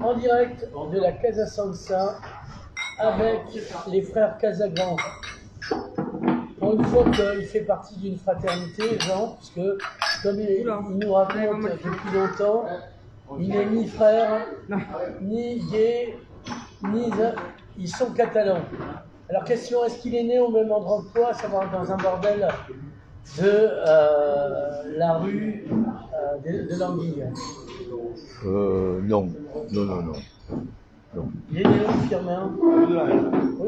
en direct de la Casa Sansa avec les frères Casagrand. Pour une fois qu'il fait partie d'une fraternité, Jean, puisque comme il nous raconte depuis longtemps, il n'est ni frère, ni gay, ils sont catalans. Alors question, est-ce qu'il est né au même endroit que toi, à savoir dans un bordel de la rue de l'Anguille? Non. Il est né où, Firmin? Rue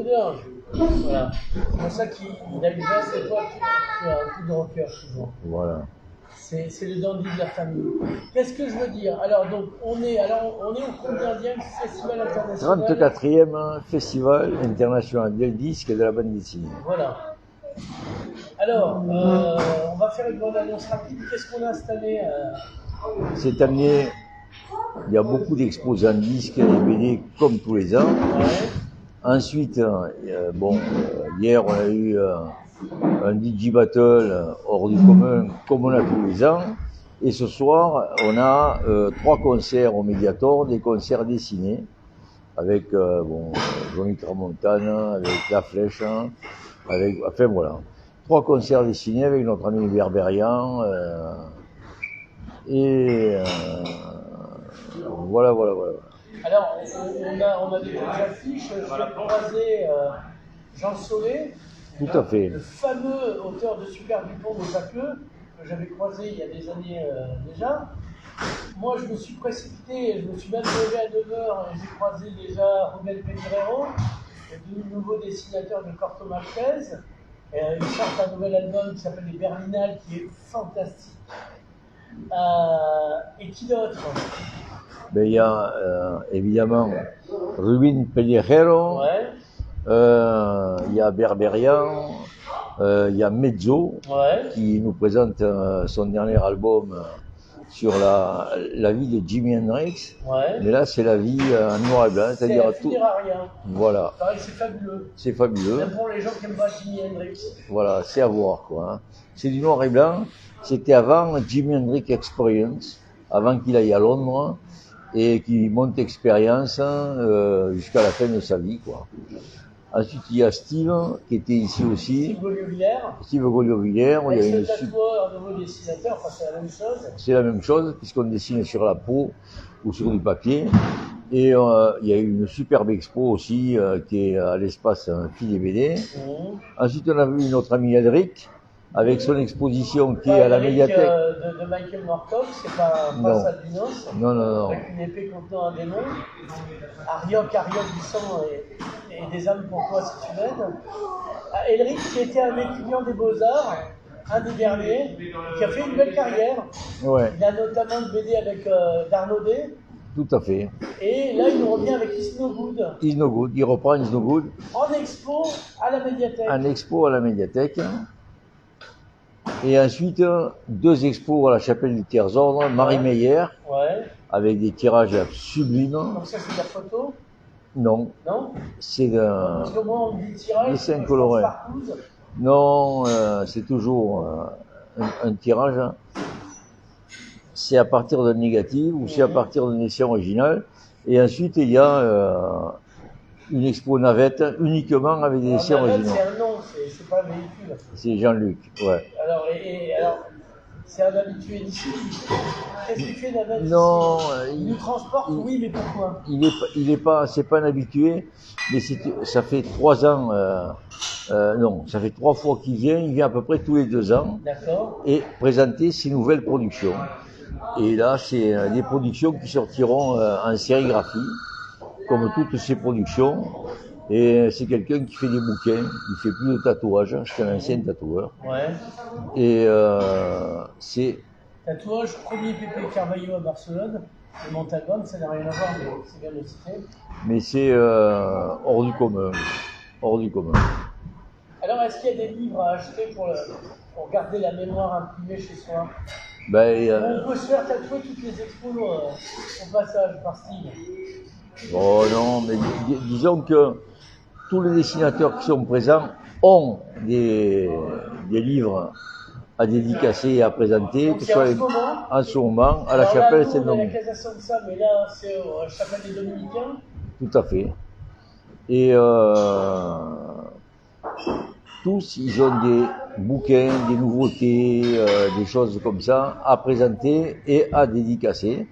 de l'Ange. Voilà. C'est pour ça qu'il a une veste et toi, tu as un coup de rocker toujours. Voilà. C'est le dandy de la famille. Qu'est-ce que je veux dire? Alors, donc, on est au combienième festival international? 34e Festival international del disque et de la bande dessinée. Voilà. Alors, on va faire une bonne annonce rapide. Qu'est-ce qu'on a installé Cette année, il y a beaucoup d'exposants de disques et BD comme tous les ans. Ouais. Ensuite, hier on a eu un DJ Battle hors du commun comme on a tous les ans. Et ce soir, on a 3 concerts au Mediator, des concerts dessinés avec Johnny Tramontana, avec La Flèche, enfin voilà. 3 concerts dessinés avec notre ami Berberian. Voilà. Alors, on a des petites affiches. Je vais croiser Jean Sauvé, Tout à fait. le fameux auteur de Super Dupont, mais pas que j'avais croisé il y a des années déjà. Moi, je me suis précipité, je me suis même levé à 9h et j'ai croisé déjà Rubén Pedrero, le nouveau dessinateur de Corto Maltese. Il sort un nouvel album qui s'appelle Les Berlinales, qui est fantastique. Et qui d'autre? Ben, il y a évidemment Rubén Pedrero, Ouais. il y a Berberian, il y a Mezzo, Ouais. qui nous présente son dernier album sur la vie de Jimi Hendrix. Ouais. Mais là, c'est la vie en noir et blanc, c'est-à-dire tout. Funéraria. Voilà, Pareil, c'est fabuleux. c'est fabuleux. Même pour les gens qui aiment pas Jimi Hendrix. Voilà, c'est à voir, quoi. Hein. C'est du noir et blanc. C'était avant Jimi Hendrix Experience, avant qu'il aille à Londres et qu'il monte Experience jusqu'à la fin de sa vie, quoi. Ensuite, il y a Steve, qui était ici aussi. Steve Goliot-Villers. Il y a une tatoueur, nouveau dessinateur, enfin, c'est la même chose. C'est la même chose, puisqu'on dessine sur la peau ou sur du papier. Et il y a eu une superbe expo aussi, qui est à l'espace Fil et BD. Ensuite, on a vu notre ami Elric, avec son exposition qui est à la médiathèque. De Michael Moorcock, c'est pas un prince albinos. Non. Avec une épée contenant un démon. Arioc du sang et des âmes pour toi si tu m'aides. Elric, qui était un étudiant des Beaux-Arts, un des derniers, qui a fait une belle carrière. Ouais. Il a notamment une BD avec Darnaudet. Tout à fait. Et là, il nous revient avec Is No Good. Is No Good, il reprend Is No Good. En expo à la médiathèque. En expo à la médiathèque. Et ensuite, 2 expos à la chapelle du Tiers-Ordre, Marie Meyer, avec des tirages sublimes. Donc ça, c'est de la photo? Non. Non? C'est Parce que moi, on me dit tirage, dessin coloré. Non, c'est toujours un tirage. C'est à partir d'un négatif ou c'est à partir d'un dessin original. Et ensuite, il y a une expo navette uniquement avec des dessins originaux. C'est un nom, c'est pas un véhicule. C'est Jean-Luc, ouais. Alors, c'est un habitué d'ici. Qu'est-ce qu'il fait Navette? Non, il nous transporte, oui, mais pourquoi? C'est pas un habitué, mais ça fait 3 ans, ça fait 3 fois qu'il vient à peu près tous les 2 ans. D'accord. Et présenter ses nouvelles productions. Et là, c'est des productions qui sortiront en sérigraphie, comme toutes ces productions. Et c'est quelqu'un qui fait des bouquins, il fait plus de tatouages, c'est un ancien tatoueur. Ouais. Et c'est... Tatouage, premier Pépé Carvalho à Barcelone, le Montalbán, ça n'a rien à voir, mais c'est bien de le citer. Mais c'est hors du commun. Hors du commun. Alors, est-ce qu'il y a des livres à acheter pour garder la mémoire imprimée chez soi? On peut se faire tatouer toutes les expos au passage par style. Oh non, mais disons que tous les dessinateurs qui sont présents ont des livres à dédicacer et à présenter, Donc que ce c'est soit en ce moment. à la Alors là, chapelle nous, on est à la Saint-Dominique. Casa Sansa, mais là, c'est à la chapelle des Dominicains. Tout à fait. Et tous, ils ont des bouquins, des nouveautés, des choses comme ça à présenter et à dédicacer.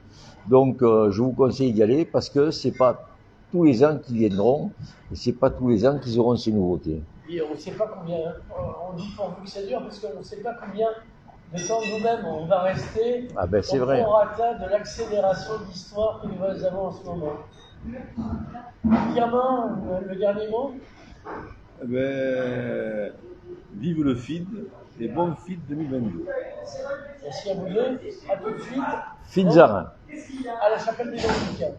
Donc, je vous conseille d'y aller parce que c'est pas tous les ans qu'ils viendront et c'est pas tous les ans qu'ils auront ces nouveautés. Et on ne sait pas combien, on dit pourvu que ça dure, parce qu'on ne sait pas combien de temps nous-mêmes on va rester Ah ben, c'est au vrai. prorata de l'accélération de l'histoire que nous avons en ce moment. Firmin, le dernier mot? Eh ben, vive le feed et bon feed 2022. Merci à vous deux. À tout de suite. Finzara. À la chapelle des Dominicains.